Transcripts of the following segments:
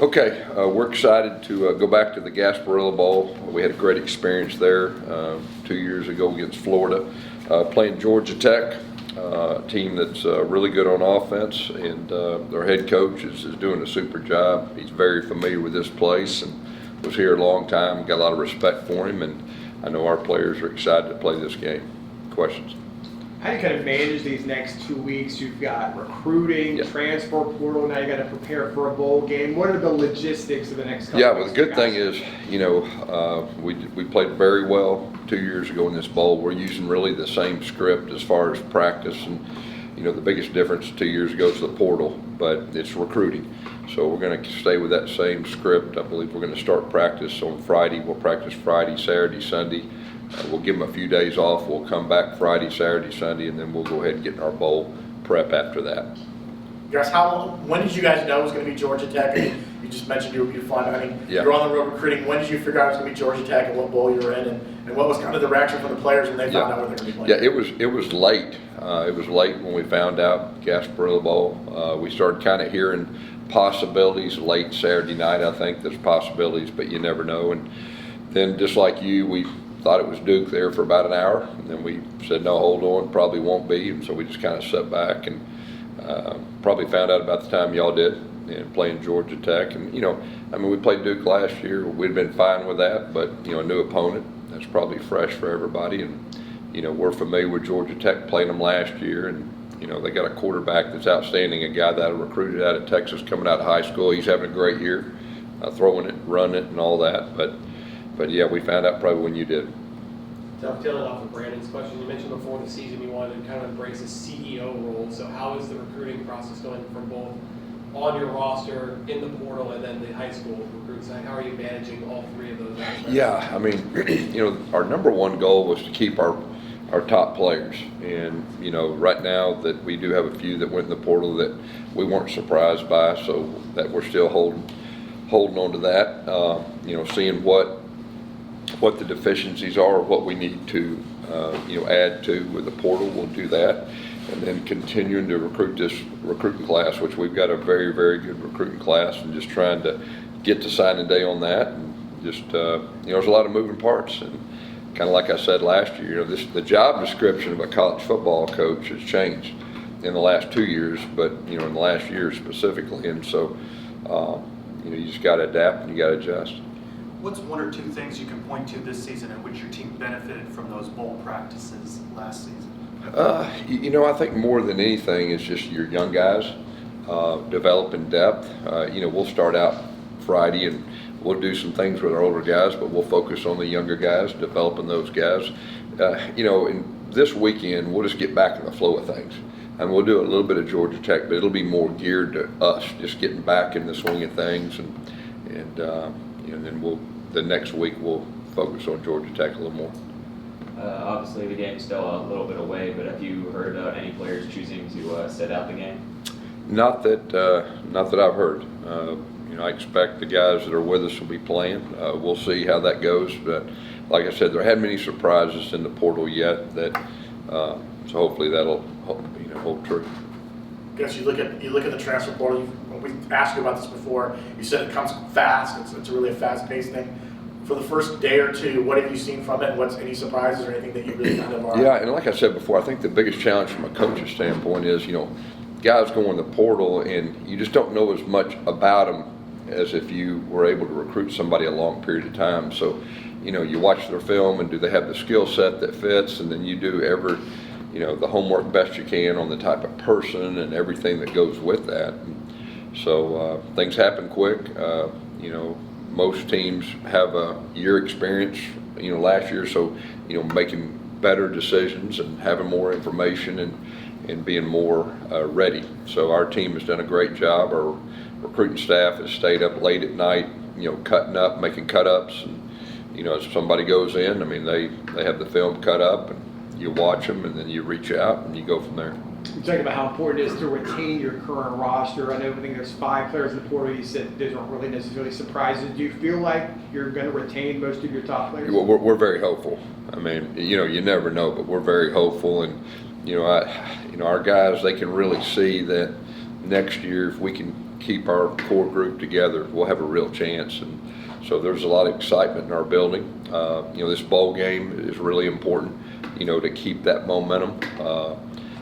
Okay, we're excited to go back to the Gasparilla Bowl. We had a great experience there 2 years ago against Florida, playing Georgia Tech, a team that's really good on offense, and their head coach is doing a super job. He's very familiar with this place and was here a long time, got a lot of respect for him, and I know our players are excited to play this game. Questions? How do you kind of manage these next 2 weeks? You've got recruiting, transfer portal, now you got to prepare for a bowl game. What are the logistics of the next couple Yeah, weeks? well, the good thing is, we played very well 2 years ago in this bowl. We're using really the same script as far as practice, and the biggest difference 2 years ago is the portal, but it's recruiting. So we're going to stay with that same script. I believe we're going to start practice on Friday. We'll practice Friday, Saturday, Sunday. We'll give them a few days off. We'll come back Friday, Saturday, Sunday, and then we'll go ahead and get in our bowl prep after that. Guys, when did you guys know it was going to be Georgia Tech? I mean, you just mentioned you were fun. I mean, Yeah. You're on the road recruiting. When did you figure out it was going to be Georgia Tech and what bowl you were in, and what was kind of the reaction from the players when they found out where they were going to be playing? Yeah, it was late. It was late when we found out Gasparilla Bowl. We started kind of hearing possibilities late Saturday night. I think there's possibilities, but you never know. And then just like you, we thought it was Duke there for about an hour, and then we said, no, hold on, probably won't be, and so we just kind of sat back and probably found out about the time y'all did, and playing Georgia Tech. And we played Duke last year. We'd been fine with that, but a new opponent, that's probably fresh for everybody. And we're familiar with Georgia Tech, playing them last year, and they got a quarterback that's outstanding, a guy that I recruited out of Texas coming out of high school. He's having a great year, throwing it, running it, and all that. But yeah, we found out probably when you did. Dovetailing off of Brandon's question, you mentioned before the season you wanted to kind of embrace a CEO role. So how is the recruiting process going from both on your roster, in the portal, and then the high school recruits? How are you managing all three of those aspects? Yeah, I mean, our number one goal was to keep our top players. And, right now that we do have a few that went in the portal that we weren't surprised by, so that we're still holding on to that, seeing what the deficiencies are, what we need to, add to with the portal, we'll do that. And then continuing to recruit this recruiting class, which we've got a very, very good recruiting class, and just trying to get to signing day on that. And just, there's a lot of moving parts. And kind of like I said last year, the job description of a college football coach has changed in the last 2 years, but, in the last year specifically. And so, you just got to adapt and you got to adjust. What's one or two things you can point to this season in which your team benefited from those bowl practices last season? I think more than anything is just your young guys developing depth. We'll start out Friday and we'll do some things with our older guys, but we'll focus on the younger guys, developing those guys. In this weekend, we'll just get back in the flow of things. And we'll do a little bit of Georgia Tech, but it'll be more geared to us, just getting back in the swing of things. And then the next week we'll focus on Georgia Tech a little more. Obviously, the game's still a little bit away, but have you heard any players choosing to sit out the game? Not that I've heard. I expect the guys that are with us will be playing. We'll see how that goes, but like I said, there hadn't many surprises in the portal yet. So hopefully that'll hold true. Guess you look at the transfer portal. We asked you about this before. You said it comes fast. It's really a fast-paced thing. For the first day or two, what have you seen from it? What's any surprises or anything that you really kind of are? Yeah, and like I said before, I think the biggest challenge from a coach's standpoint is, guys go in the portal and you just don't know as much about them as if you were able to recruit somebody a long period of time. So, you watch their film and do they have the skill set that fits, and then you do the homework best you can on the type of person and everything that goes with that. And so things happen quick. Most teams have a year experience, last year, so, making better decisions and having more information and being more ready. So our team has done a great job. Our recruiting staff has stayed up late at night, cutting up, making cut-ups. And, as somebody goes in, I mean, they have the film cut up, and you watch them, and then you reach out, and you go from there. You talk about how important it is to retain your current roster. I know I think there's 5 players in the portal. You said those aren't really necessarily surprises. Do you feel like you're going to retain most of your top players? Well, we're very hopeful. I mean, you never know, but we're very hopeful, and our guys, they can really see that next year if we can keep our core group together, we'll have a real chance. And so there's a lot of excitement in our building. You know, this bowl game is really important, you know, to keep that momentum.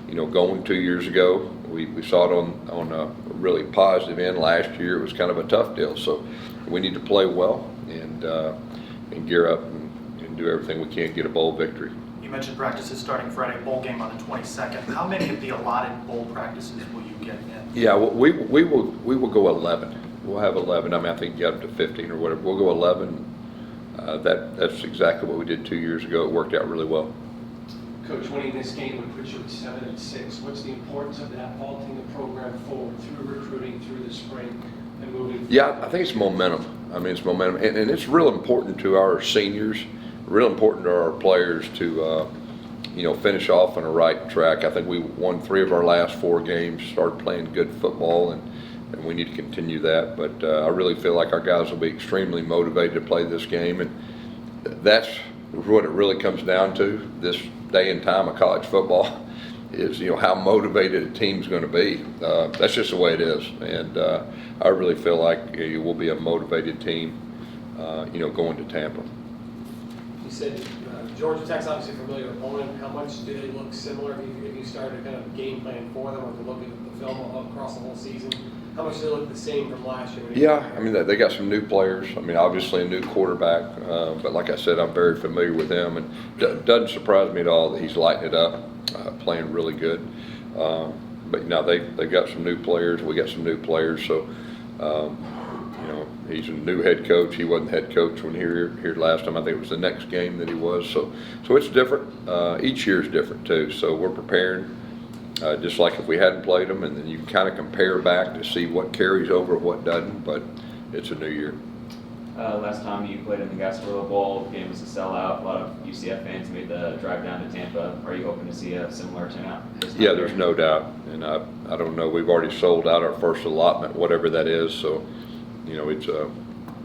You know, going 2 years ago, we saw it on a really positive end. Last year it was kind of a tough deal. So we need to play well and gear up and do everything we can to get a bowl victory. You mentioned practices starting Friday, bowl game on the 22nd. How many of the allotted bowl practices will you get in? Yeah, we will go 11. We'll have 11. I mean, I think get up to 15 or whatever. We'll go 11. That's exactly what we did 2 years ago. It worked out really well. Coach, winning this game would put you at 7-6. What's the importance of that, vaulting the program forward through recruiting, through the spring, and moving forward? Yeah, I think it's momentum. I mean, it's momentum, and it's real important to our seniors, real important to our players to, you know, finish off on the right track. I think we won 3 of our last 4 games, started playing good football, and we need to continue that. But I really feel like our guys will be extremely motivated to play this game, and that's what it really comes down to this day and time of college football is, you know, how motivated a team's going to be. That's just the way it is, and I really feel like you will be a motivated team, you know, going to Tampa. You said Georgia Tech's obviously a familiar opponent. How much do they look similar if you started kind of game plan for them, or if you look at the film across the whole season? How much do they look the same from last year? Yeah, I mean, they got some new players. I mean, obviously a new quarterback, but like I said, I'm very familiar with him, and doesn't surprise me at all that he's lighting it up, playing really good. But you know, they've got some new players. We got some new players, so you know, he's a new head coach. He wasn't head coach when he was here last time. I think it was the next game that he was. So it's different. Each year is different too. So we're preparing. Just like if we hadn't played them, and then you can kind of compare back to see what carries over, what doesn't, but it's a new year. Last time you played in the Gasparilla Bowl, the game was a sellout. A lot of UCF fans made the drive down to Tampa. Are you hoping to see a similar turnout this time? Yeah, there's no doubt, and I don't know. We've already sold out our first allotment, whatever that is. So, you know,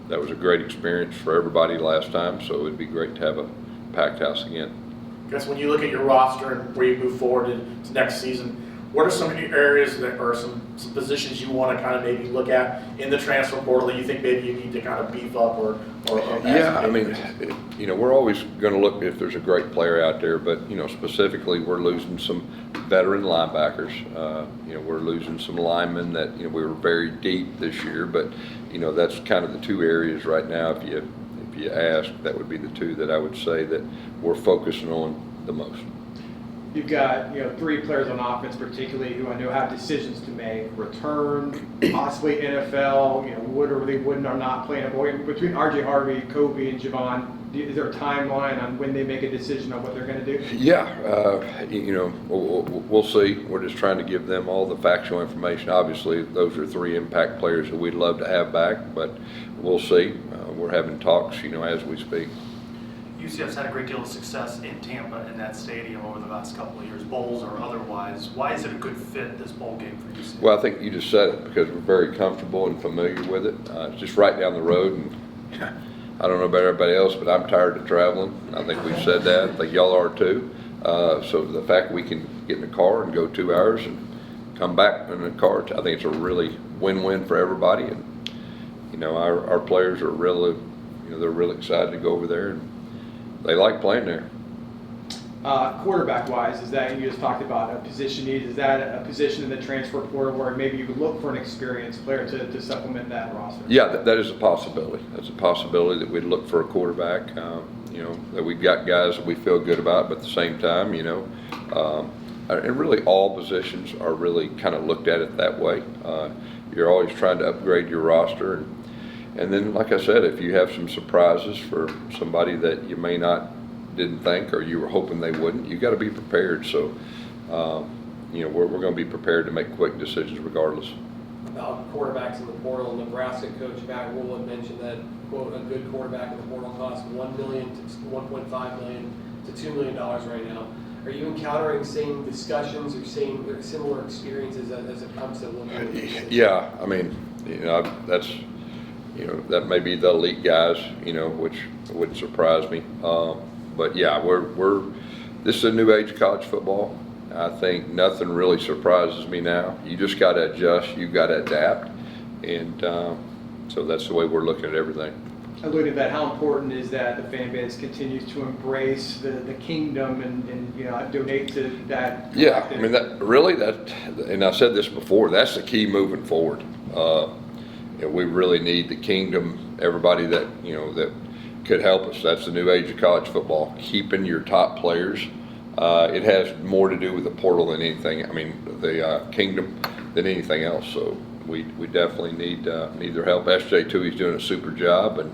that was a great experience for everybody last time. So it'd be great to have a packed house again. I guess when you look at your roster and where you move forward into next season, what are some areas that are some positions you want to kind of maybe look at in the transfer portal that you think maybe you need to kind of beef up or yeah, I mean, you know, we're always going to look if there's a great player out there, but, you know, specifically we're losing some veteran linebackers. You know, we're losing some linemen that, you know, we were very deep this year, but, you know, that's kind of the 2 areas right now. If you ask, that would be the 2 that I would say that we're focusing on the most. You've got, you know, 3 players on offense particularly who I know have decisions to make, return, possibly NFL, you know, would or they wouldn't or not play in a bowl. Between RJ Harvey, Kobe, and Javon, is there a timeline on when they make a decision on what they're going to do? Yeah, you know, we'll see. We're just trying to give them all the factual information. Obviously, those are 3 impact players that we'd love to have back, but we'll see. We're having talks, you know, as we speak. UCF's had a great deal of success in Tampa in that stadium over the last couple of years, bowls or otherwise. Why is it a good fit, this bowl game for UCF? Well, I think you just said it, because we're very comfortable and familiar with it. It's just right down the road, and I don't know about everybody else, but I'm tired of traveling. I think we've said that. I think y'all are too. So the fact we can get in the car and go 2 hours and come back in the car, I think it's a really win-win for everybody. And you know, our players are really, you know, they're really excited to go over there, and they like playing there. Quarterback-wise, is that, you just talked about a position need, is that a position in the transfer portal where maybe you could look for an experienced player to supplement that roster? Yeah, that is a possibility. That's a possibility that we'd look for a quarterback. You know, that we've got guys that we feel good about, but at the same time, you know, and really all positions are really kind of looked at it that way. You're always trying to upgrade your roster, and then, like I said, if you have some surprises for somebody that you may not didn't think or you were hoping they wouldn't, you got to be prepared. So, you know, we're going to be prepared to make quick decisions regardless. About quarterbacks in the portal, Nebraska coach Matt Rule had mentioned that, quote, a good quarterback in the portal costs $1 million to $1.5 million to $2 million right now. Are you encountering same discussions or similar experiences as it comes to looking at this? Yeah, I mean, you know, that's, you know, that may be the elite guys, you know, which wouldn't surprise me. But yeah, this is a new age of college football. I think nothing really surprises me now. You just got to adjust. You've got to adapt. And so that's the way we're looking at everything. Alluding to that, how important is that the fan base continues to embrace the kingdom and donate to that? Yeah, I mean, and I said this before, that's the key moving forward. We really need the kingdom, everybody that, that could help us. That's the new age of college football, keeping your top players. It has more to do with the portal than anything, the kingdom than anything else. So we definitely need their help. SJ2, he's doing a super job,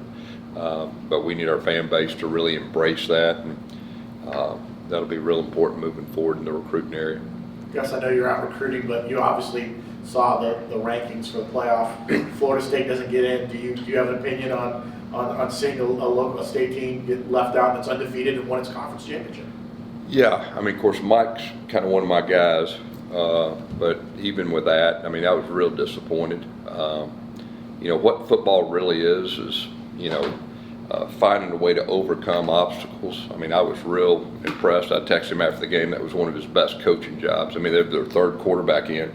but we need our fan base to really embrace that, and that'll be real important moving forward in the recruiting area. Gus, I know you're out recruiting, but you obviously saw the rankings for the playoff. Florida State doesn't get in. Do you have an opinion on seeing a local state team get left out that's undefeated and won its conference championship? Yeah, of course, Mike's kind of one of my guys, but even with that, I was real disappointed. What football really is finding a way to overcome obstacles. I was real impressed. I texted him after the game. That was one of his best coaching jobs. They're their third quarterback in,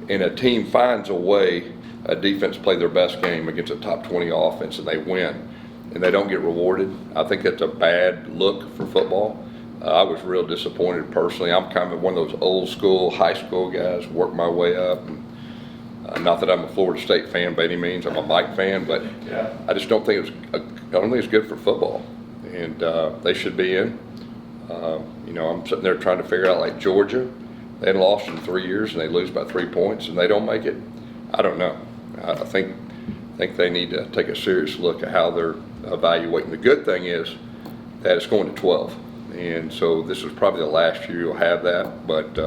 and a team finds a way, a defense play their best game against a top 20 offense, and they win, and they don't get rewarded. I think that's a bad look for football. I was real disappointed personally. I'm kind of one of those old school high school guys, worked my way up. And, not that I'm a Florida State fan by any means. I'm a Mike fan, but Yeah. I just don't think it's good for football, and they should be in. I'm sitting there trying to figure out, like Georgia, they hadn't lost in 3 years and they lose by 3 points and they don't make it. I don't know. I think they need to take a serious look at how they're evaluating. The good thing is that it's going to 12, and so this is probably the last year you'll have that, but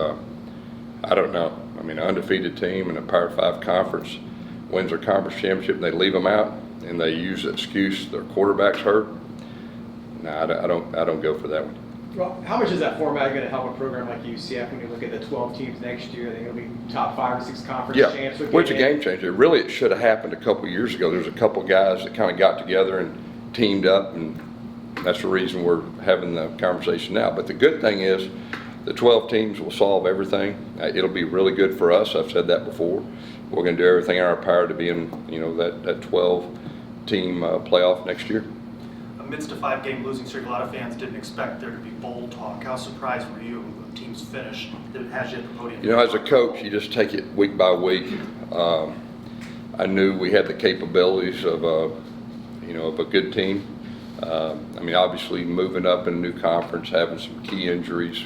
I don't know. An undefeated team in a Power 5 conference wins their conference championship and they leave them out and they use the excuse their quarterback's hurt. No, I don't go for that one. Well, how much is that format going to help a program like UCF when you look at the 12 teams next year? They're going to be top 5 or 6 conference champs. Well, it's a game changer. Really, it should have happened a couple years ago. There was a couple guys that kind of got together and teamed up, and that's the reason we're having the conversation now. But the good thing is the 12 teams will solve everything. It'll be really good for us. I've said that before. We're going to do everything in our power to be in, that 12-team playoff next year. Amidst a 5-game losing streak, a lot of fans didn't expect there to be bowl talk. How surprised were you with the team's finish that it has you at the podium? As a coach, you just take it week by week. I knew we had the capabilities of a good team. Obviously moving up in a new conference, having some key injuries,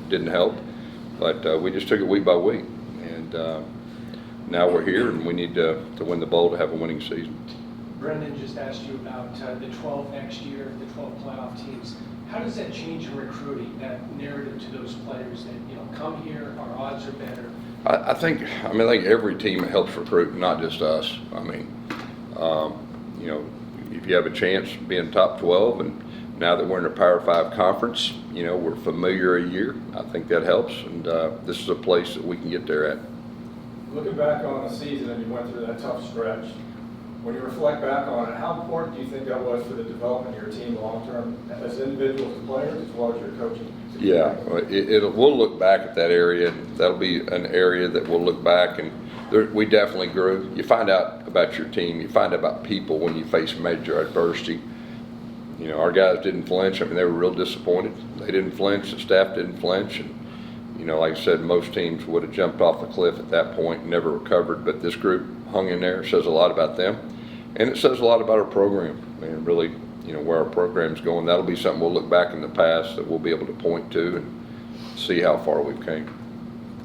didn't help. But we just took it week by week. And now we're here, and we need to win the bowl to have a winning season. Brendan just asked you about the 12 next year, the 12 playoff teams. How does that change in recruiting, that narrative to those players that, come here, our odds are better? I think every team helps recruit, not just us. If you have a chance being top 12, and now that we're in a Power 5 conference, we're familiar a year. I think that helps, and this is a place that we can get there at. Looking back on the season, and you went through that tough stretch, when you reflect back on it, how important do you think that was for the development of your team long-term as individuals and players, as well as your coaching? Yeah, we'll look back at that area, and that'll be an area that we'll look back, and we definitely grew. You find out about your team, you find out about people when you face major adversity. Our guys didn't flinch. They were real disappointed. They didn't flinch, the staff didn't flinch, and like I said, most teams would have jumped off the cliff at that point and never recovered, but this group hung in there. It says a lot about them, and it says a lot about our program, and really, where our program's going. That'll be something we'll look back in the past that we'll be able to point to and see how far we've came.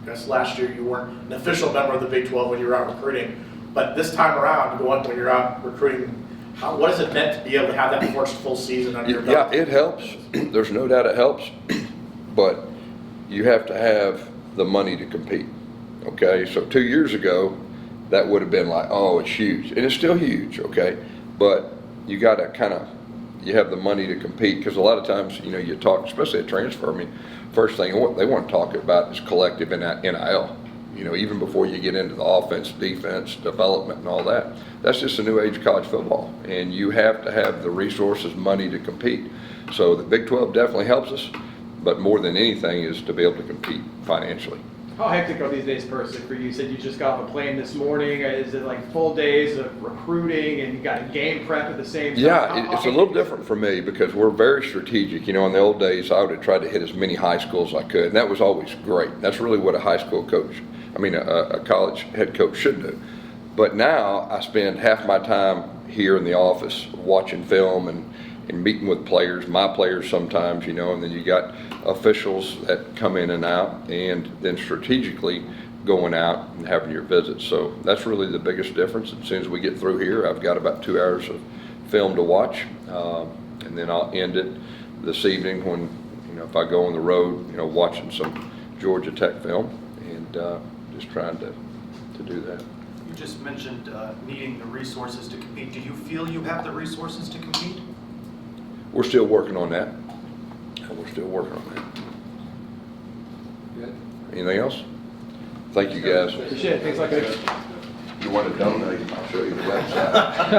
Guess last year you weren't an official member of the Big 12 when you were out recruiting, but this time around, when you're out recruiting, what has it meant to be able to have that first full season under your belt? Yeah, it helps. There's no doubt it helps, but you have to have the money to compete. Okay, so 2 years ago, that would have been like, oh, it's huge, and it's still huge. Okay, but you got to you have the money to compete, because a lot of times, you talk, especially at transfer. First thing they want to talk about is collective NIL. Even before you get into the offense, defense, development, and all that. That's just a new age of college football, and you have to have the resources, money to compete. So the Big 12 definitely helps us, but more than anything is to be able to compete financially. How hectic are these days personally for you? You said you just got off a plane this morning. Is it like full days of recruiting and you got a game prep at the same time? Yeah, How it's a hectic little is it? different for me because we're very strategic. You know, in the old days, I would have tried to hit as many high schools as I could, and that was always great. That's really what a high school coach, a college head coach should do. But now I spend half my time here in the office watching film and meeting with players, my players sometimes, you know, and then you got officials that come in and out, and then strategically going out and having your visits. So that's really the biggest difference. As soon as we get through here, I've got about 2 hours of film to watch, and then I'll end it this evening when, you know, if I go on the road, you know, watching some Georgia Tech film and just trying to do that. You just mentioned needing the resources to compete. Do you feel you have the resources to compete? We're still working on that. We're still working on that. Good. Anything else? Thank you, guys. Appreciate it. Thanks, like You want to donate, I'll show you the website.